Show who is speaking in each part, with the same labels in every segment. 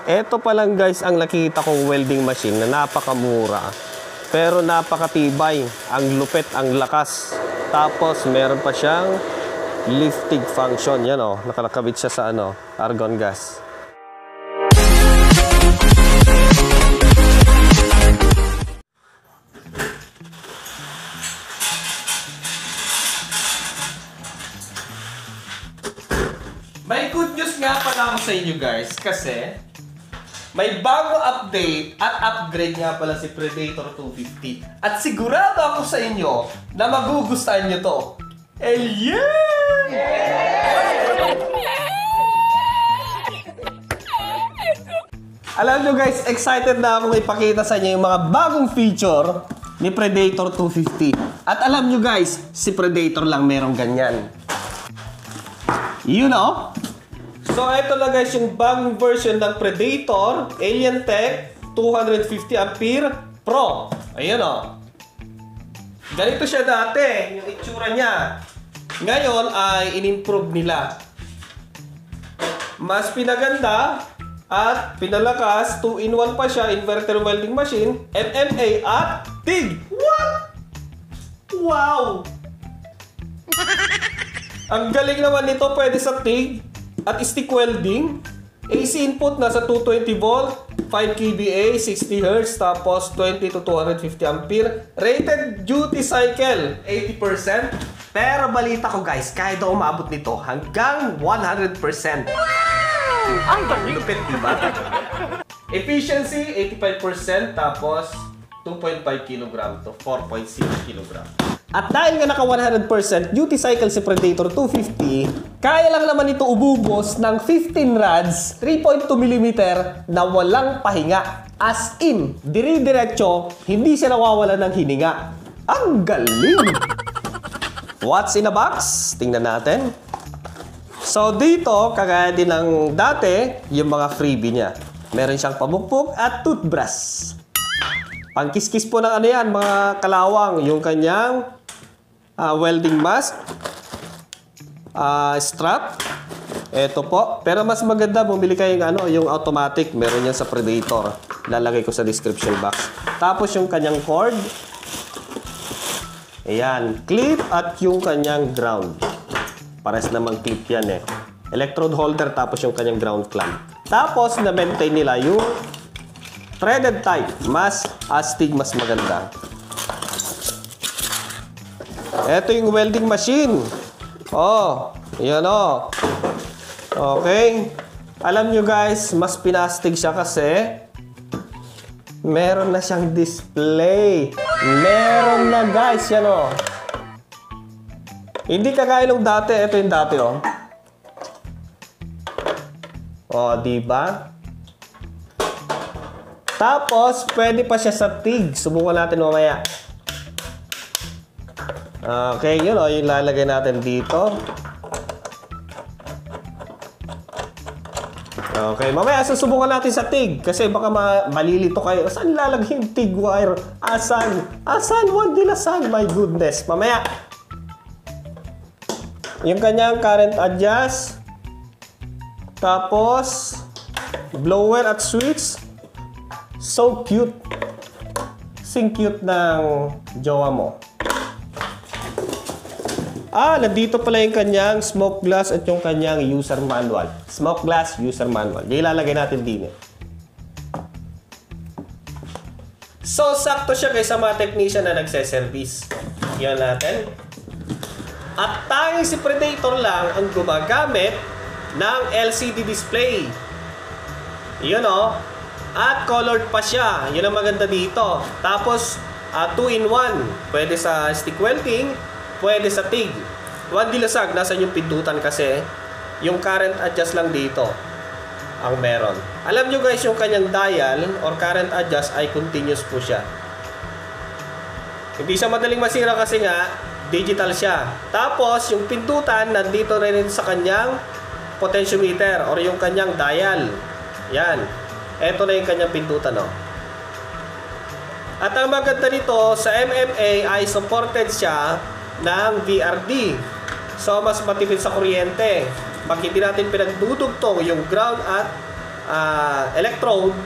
Speaker 1: Ito pa lang guys ang nakita kong welding machine na napakamura. Pero napakatibay. Ang lupit, ang lakas. Tapos meron pa siyang lifting function. Yan o, nakalakabit siya sa argon gas. May good news nga pala ako sa inyo guys kasi may bago update at upgrade nga pala si Predator 250. At sigurado ako sa inyo na magugustuhan nyo to. Alam nyo guys, excited na akong ipakita sa inyo yung mga bagong feature ni Predator 250. At alam nyo guys, si Predator lang merong ganyan. You know? So, ito na guys yung bagong version ng Predator Alien Tech 250 Ampere Pro. Ayan o. Ganito siya dati, yung itsura niya. Ngayon ay in-improve nila. Mas pinaganda at pinalakas, 2-in-1 pa siya, inverter welding machine, MMA at TIG. What? Wow! Ang galing naman nito, pwede sa TIG at stick welding. AC input nasa 220 volt, 5 kVA, 60 Hz, tapos 20 to 250 ampere. Rated duty cycle, 80%. Pero balita ko guys, kaya daw umabot nito hanggang 100%. Ang lupit, diba? Efficiency, 85%, tapos 2.5 kg to 4.6 kg. At dahil nga naka 100% duty cycle si Predator 250, kaya lang naman ito ububos ng 15 rods, 3.2 mm na walang pahinga. As in, dire-diretso, hindi siya nawawala ng hininga. Ang galing! What's in a box? Tingnan natin. So dito, kagaya din ng dati, yung mga freebie niya. Meron siyang pamukpok at toothbrush. Pangkiskis po ng yan, mga kalawang. Yung kanyang welding mask, strap. Ito po. Pero mas maganda, bumili kayo yung automatic. Meron yan sa Predator. Lalagay ko sa description box. Tapos yung kanyang cord. Ayan. Clip at yung kanyang ground. Pares namang clip yan eh. Electrode holder tapos yung kanyang ground clamp. Tapos na-maintain nila yung threaded type. Mas astig, mas maganda. Ito yung welding machine. Oh, yan oh. Okay. Alam nyo guys, mas pinastig siya kasi meron na siyang display. Meron na guys, yan oh. Hindi kagaya nung dati. Ito yung dati oh. Oh, diba? Tapos, pwede pa siya sa TIG. Subukan natin mamaya. Okay, yun o. Yung lalagay natin dito. Okay, mamaya susubukan natin sa TIG. Kasi baka malilito kayo. Saan lalagay yung TIG wire? Asan? Asan? What dilasan? My goodness. Mamaya. Yung kanyang current adjust. Tapos, blower at switch. So cute. Sing cute ng jowa mo. Nandito pala yung kanyang smoke glass at yung kanyang user manual. Smoke glass, user manual. Yung ilalagay natin din eh. So, sakto siya guys sa mga technician na nagse-service. Yan natin. At tanging si Predator lang ang gumagamit ng LCD display. Yun o. At colored pa siya. Yun ang maganda dito. Tapos, 2-in-1. Pwede sa stick welding, pwede sa TIG. One dilasag, nasa yung pindutan kasi. Yung current adjust lang dito ang meron. Alam nyo guys, yung kanyang dial or current adjust ay continuous po siya. Hindi siya madaling masira kasi nga digital siya. Tapos, yung pindutan, nandito rin sa kanyang potentiometer or yung kanyang dial. Yan. Ito na yung kanyang pindutan, no? At ang maganda nito, sa MMA ay supported siya ng VRD. So, mas matipid sa kuryente. Pag hindi natin pinagdudugtong yung ground at electrode,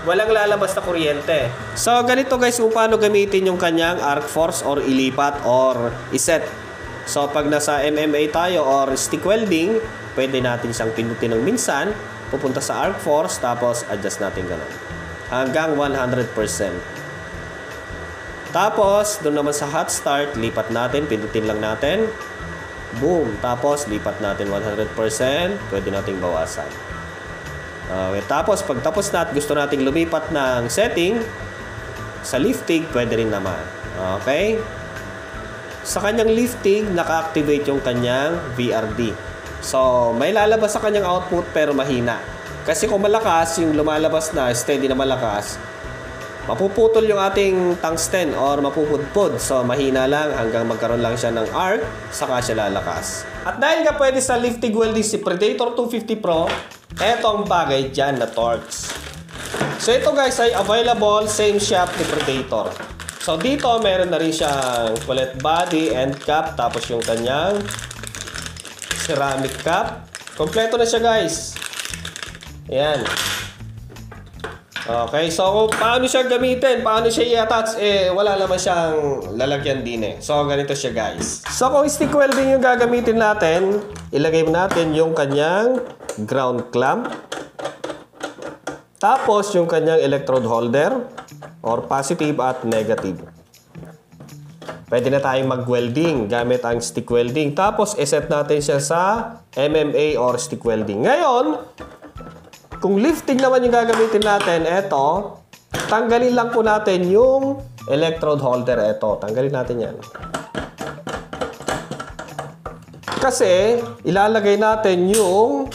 Speaker 1: walang lalabas na kuryente. So, ganito guys kung paano gamitin yung kanyang arc force or ilipat or iset. So, pag nasa MMA tayo or stick welding, pwede natin siyang pindutin ng minsan, pupunta sa arc force, tapos adjust natin ganun. Hanggang 100%. Tapos, doon naman sa hot start, lipat natin, pindutin lang natin. Boom! Tapos, lipat natin 100%, pwede nating bawasan. Tapos pag tapos na at gusto nating lumipat ng setting sa lifting, pwede rin naman. Okay? Sa kanyang lifting, naka-activate yung kanyang VRD. So, may lalabas sa kanyang output pero mahina. Kasi kung malakas, yung lumalabas na steady na malakas, mapuputol yung ating tungsten or mapupudpud. So, mahina lang hanggang magkaroon lang siya ng arc, saka siya lalakas. At dahil nga pwede sa lifting welding si Predator 250 Pro, eto ang bagay dyan na Torx. So ito guys ay available same shop ni Predator. So dito meron na rin siyang bullet body, end cap, tapos yung kanyang ceramic cap. Kompleto na siya guys. Ayan. Okay, so paano siya gamitin? Paano siya i-attach? Wala naman siyang lalagyan din eh. So ganito siya guys. So kung stick welding yung gagamitin natin, ilagay natin yung kanyang ground clamp. Tapos yung kanyang electrode holder or positive at negative. Pwede na tayong mag-welding gamit ang stick welding. Tapos iset natin siya sa MMA or stick welding. Ngayon, kung lifting naman yung gagamitin natin, eto, tanggalin lang po natin yung electrode holder. Eto, tanggalin natin yan. Kasi, ilalagay natin yung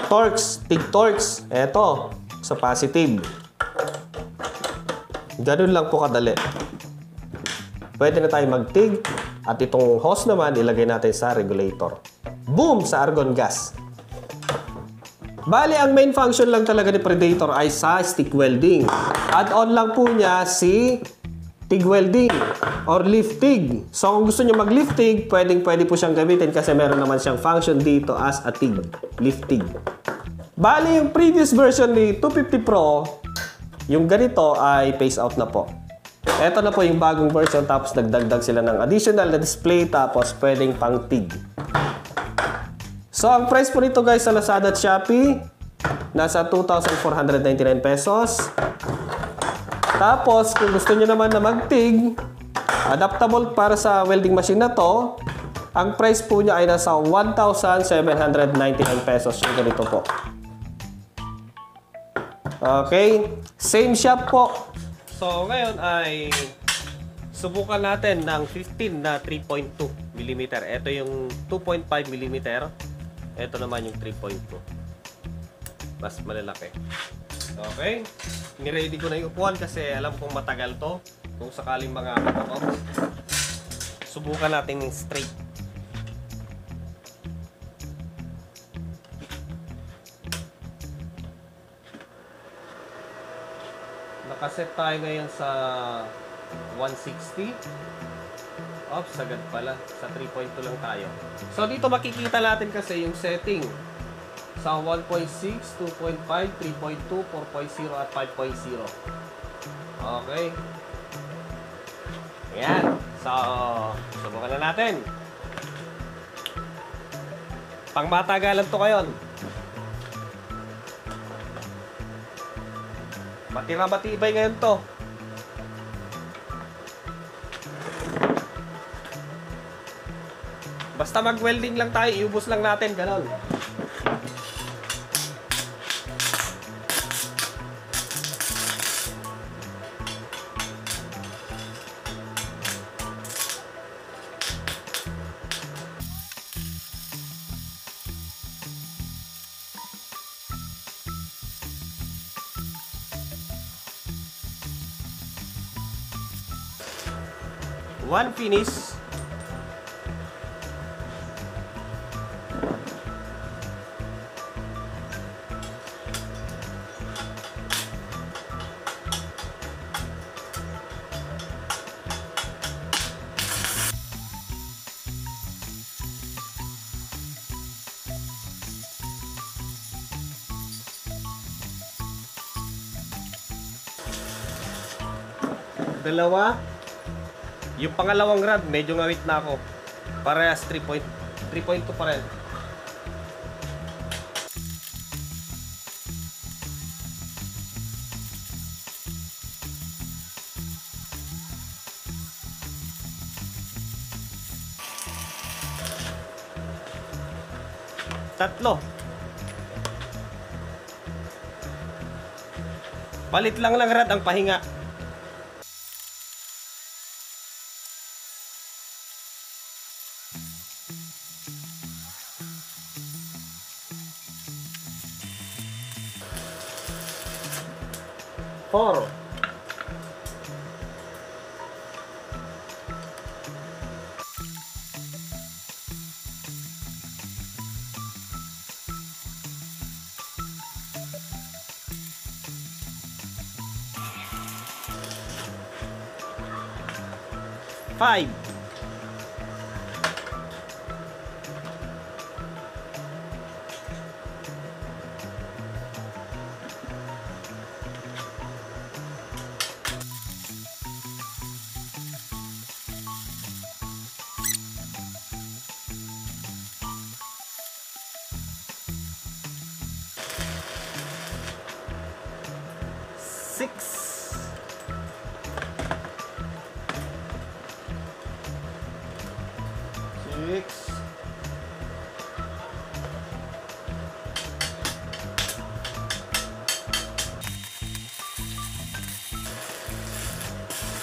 Speaker 1: Torx, TIG Torx. Eto, sa positive. Ganun lang po kadali. Pwede na tayo mag-TIG. At itong hose naman, ilagay natin sa regulator. Boom! Sa argon gas. Bali, ang main function lang talaga ni Predator ay sa stick welding. Add-on lang po niya si TIG welding or lift TIG. So, kung gusto niyo mag-lift TIG, pwede po siyang gamitin kasi meron naman siyang function dito as a TIG, lift TIG. Bali, yung previous version ni 250 Pro, yung ganito ay phase out na po. Ito na po yung bagong version, tapos nagdagdag sila ng additional na display, tapos pwedeng pang TIG. So, ang price po nito guys sa Lazada at Shopee, nasa 2,499 pesos. Tapos, kung gusto nyo naman na mag-TIG, adaptable para sa welding machine na to, ang price po niya ay nasa 1,799 pesos yung ganito po. Okay, same shop po. So, ngayon ay subukan natin ng 15 na 3.2 mm. Ito yung 2.5 mm. Ito naman yung 3.2. Mas malalaki. Okay. Niready ko na yung upuan kasi alam kong matagal to. Kung sakaling mga ako, subukan natin yung straight. Nakaset tayo ngayon sa 160. Oops, sagad pala. Sa 3.2 lang tayo. So, dito makikita natin kasi yung setting. Sa 1.6, 2.5, 3.2, 4.0 at 5.0. Okay. Ayan. So, subukan na natin. Pangmatagalan to ngayon. Matibay ngayon to. Basta mag-welding lang tayo, iubos lang natin, ganon. One finish. Dalawa. Yung pangalawang rod, medyo ngawit na ako. Parehas 3.2 pa rin. Tatlo. Palit lang rod ang pahinga. Four. Five. Six.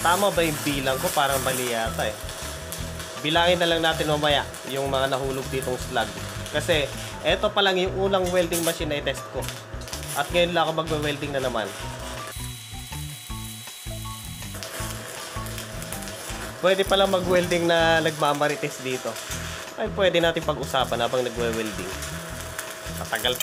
Speaker 1: Tama ba yung bilang ko? Parang mali yata eh. Bilangin na lang natin mamaya yung mga nahulog ditong slug. Kasi eto pa lang yung unang welding machine na i-test ko. At ngayon lang ako magwe-welding na naman. Pwede palang mag-welding na nagmamarites dito. Ay pwede natin pag-usapan habang nagwe-welding. Matagal.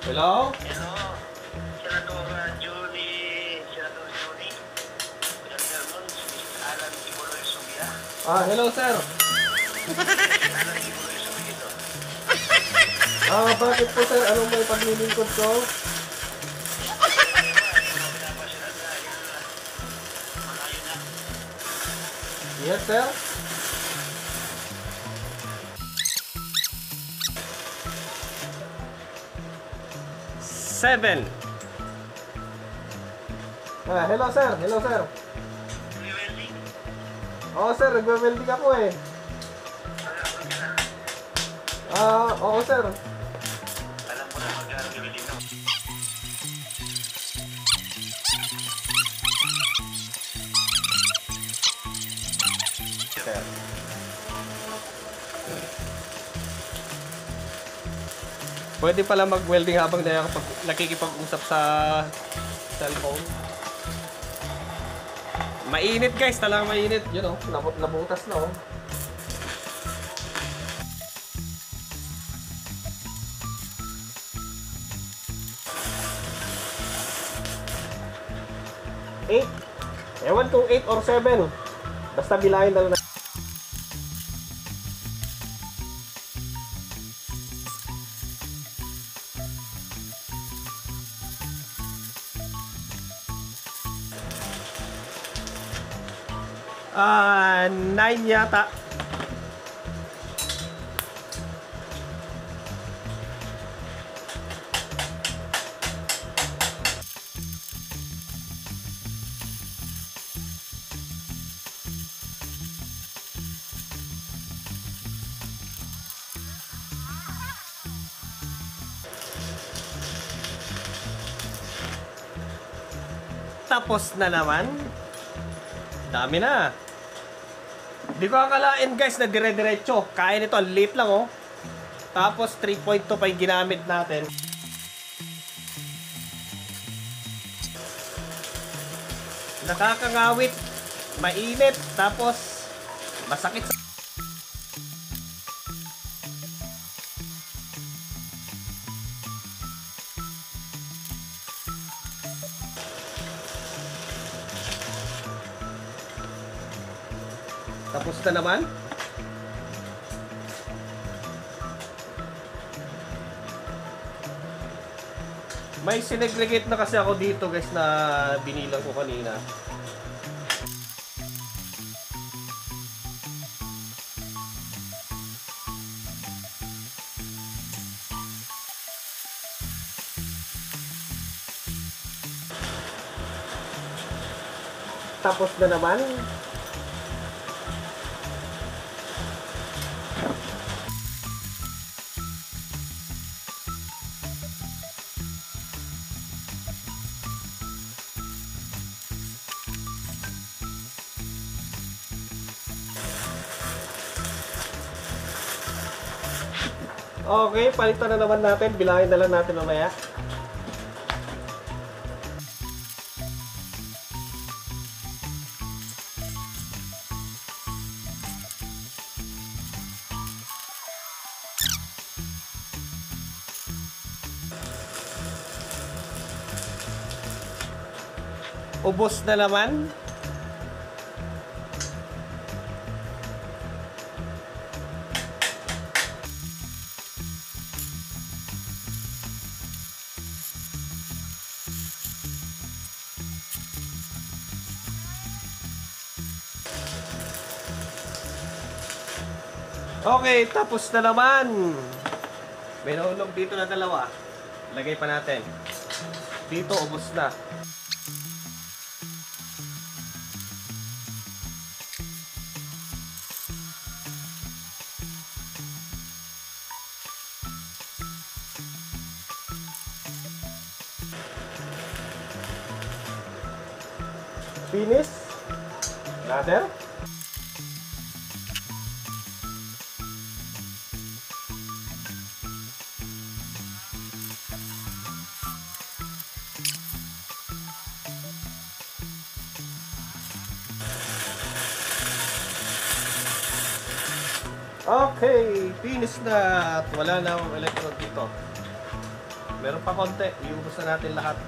Speaker 1: Hello?
Speaker 2: Hello, Senador Johnny, Senador Johnny, Senador Alan Ibuloy Subia.
Speaker 1: Hello sir.
Speaker 2: Alan Ibuloy Subia ito.
Speaker 1: Bakit po sir? Anong may paglilingkod ko? Yes sir. Seven. Hello sir. Hello sir.
Speaker 2: Welding.
Speaker 1: Oo sir, nagwe-welding ako eh. Oo sir.
Speaker 2: Alam mo na mag-welding no?
Speaker 1: Sir. Pwede pala mag-welding habang nakikipag-usap sa cellphone. Mainit guys, talagang mainit. Yun oh, nabutas na oh. Eight. Ewan kung 8 or 7. Basta bilangin na lang. Nine yata. Tapos na naman. Dami na. Di ko akalain guys na dire-diretso. Kaya nito, late lang oh. Tapos 3.2 pa yung ginamit natin. Nakakangawit. Mainit. Tapos masakit sa... Tapos na naman. May sinegregate na kasi ako dito guys na binilang ko kanina. Tapos na naman. Okay, palitan na naman natin. Bilangin na lang natin mamaya. Ubos na naman. Okay, tapos na naman. May nahulog dito na dalawa. Lagay pa natin. Dito, ubos na. Finish. Another. Okay, finish na at wala na akong electrode dito. Meron pa konti, iubos na natin lahat.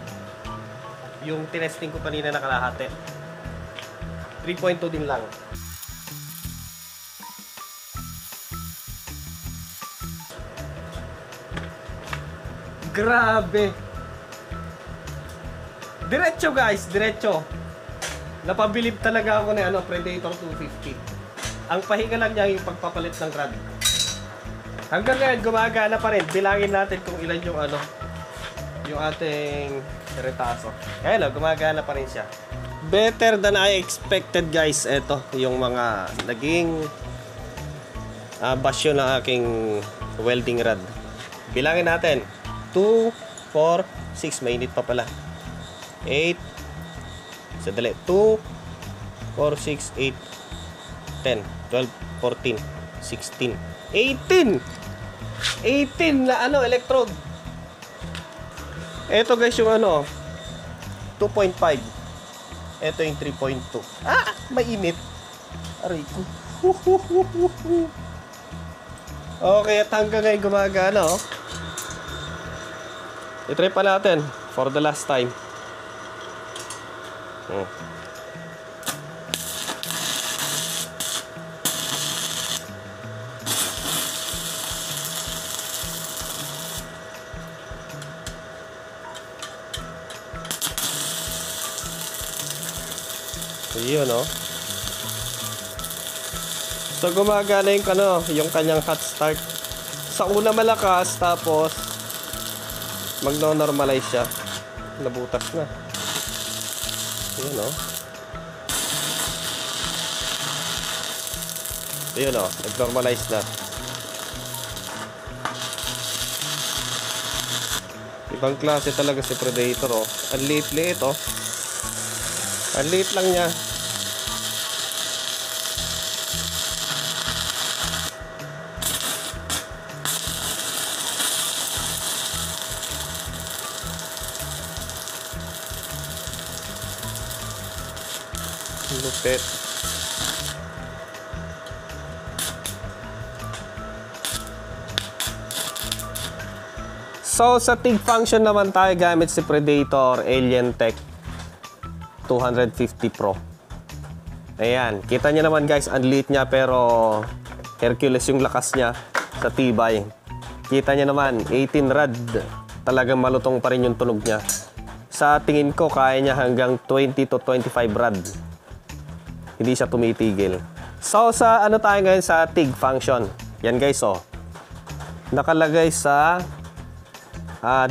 Speaker 1: Yung tinesting ko kanina na kalahati. 3.2 din lang. Grabe! Diretso guys, diretso. Napabilib talaga ako na Predator 250. Ang pahinga lang niya yung pagpapalit ng rod. Hanggang ngayon gumagana pa rin. Bilangin natin kung ilan yung yung ating retaso. Ayan gumagana pa rin siya. Better than I expected guys. Ito yung mga naging basyo ng aking welding rod. Bilangin natin. 2, 4, 6. Mainit pa pala. 8. Sadali. 2, 4, 6, 8. 10, 12, 14, 16, 18! 18 na electrode. Ito guys yung 2.5. Ito yung 3.2. Ah! Mainit. Aray ko. Okay, at hanggang ngayon gumagana I-try pa natin for the last time. Yun So gumagana yung kanyang hot start. Sa una malakas, tapos magno-normalize siya. Nabutas na. Yun Yun nag-normalize na. Ibang klase talaga si Predator Ang liit-liit Ang liit lang niya. Lupit. So sa TIG function naman tayo gamit si Predator Alien Tech 250 Pro. Ayan, kita niyo naman guys, ang liit niya pero Hercules yung lakas niya sa tibay. Kita niyo naman, 18 rad. Talagang malutong pa rin yung tunog niya. Sa tingin ko, kaya niya hanggang 20 to 25 rad. Hindi siya tumitigil. So, sa ano tayo ngayon sa TIG function. Yan guys, oh. Nakalagay sa...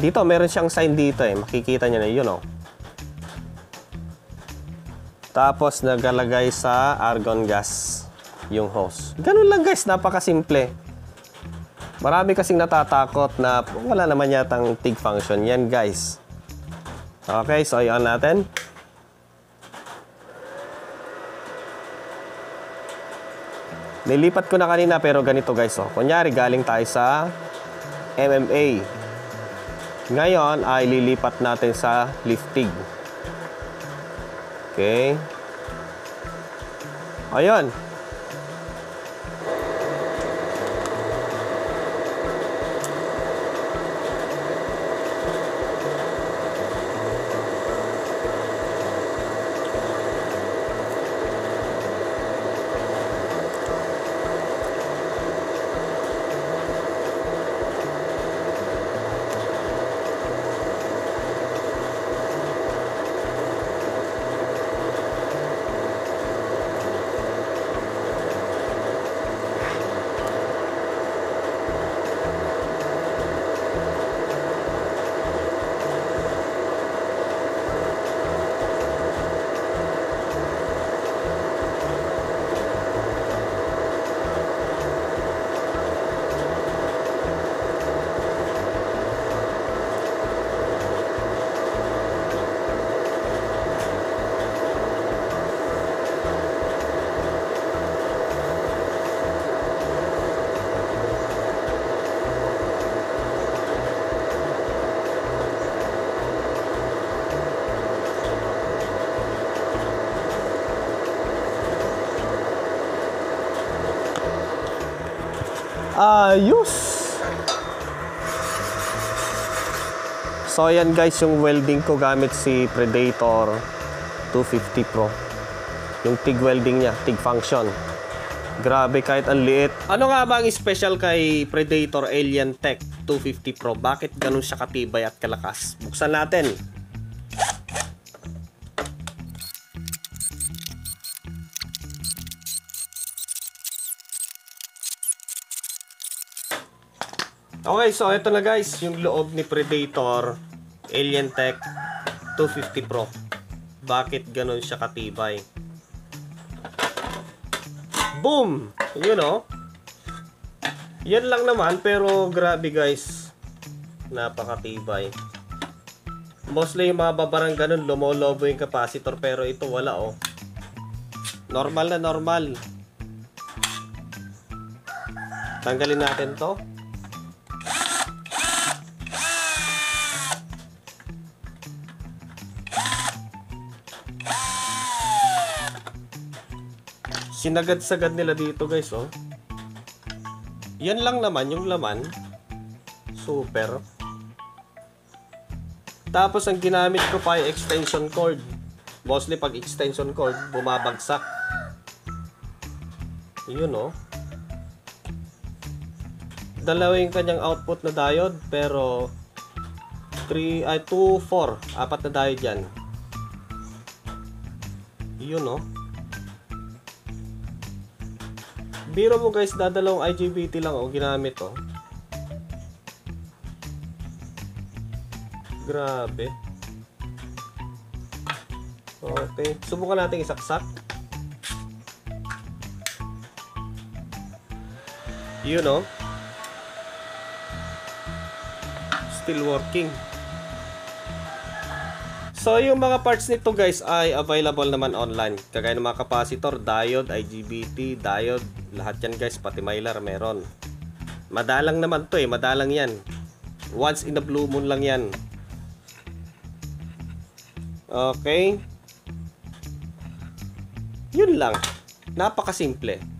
Speaker 1: dito, meron siyang sign dito eh. Makikita niyo na yun, oh. Tapos, nagalagay sa argon gas yung hose. Ganun lang guys, napakasimple. Marami kasing natatakot na wala naman yatang TIG function. Yan guys. Okay, so i-on natin. Nilipat ko na kanina pero ganito guys. Oh. Kunyari galing tayo sa MMA. Ngayon ay lilipat natin sa lift TIG. Okay. Ayun. Ayos! So, yan guys yung welding ko gamit si Predator 250 Pro. Yung TIG welding niya, TIG function. Grabe, kahit ang liit. Ano nga ba ang special kay Predator Alien Tech 250 Pro? Bakit ganun siya katibay at kalakas? Buksan natin. Okay, so ito na guys, yung loob ni Predator Alien Tech 250 Pro. Bakit ganun siya katibay? Boom! Yun o. Yan lang naman, pero grabe guys. Napakatibay. Mostly yung mga babarang ganun, lumolobo yung capacitor, pero ito wala o. Normal na normal. Tanggalin natin to. Sinagad-sagad nila dito guys, oh. Yan lang naman yung laman. Super. Tapos ang ginamit ko pa ay extension cord. Mostly pag extension cord, bumabagsak. Yun, oh. Dalawa yung kanyang output na diode, pero 2, 4. Apat na diode yan. Yun, oh. Biro mo guys, dadalawang IGBT lang o ginamit oh. Grabe. Okay, subukan natin isaksak. Yun oh. Still working. So, yung mga parts nito guys ay available naman online. Kagaya ng mga capacitor, diode, IGBT, diode, lahat yan guys, pati mylar meron. Madalang naman to eh, madalang yan. Once in a blue moon lang yan. Okay. Yun lang. Napakasimple.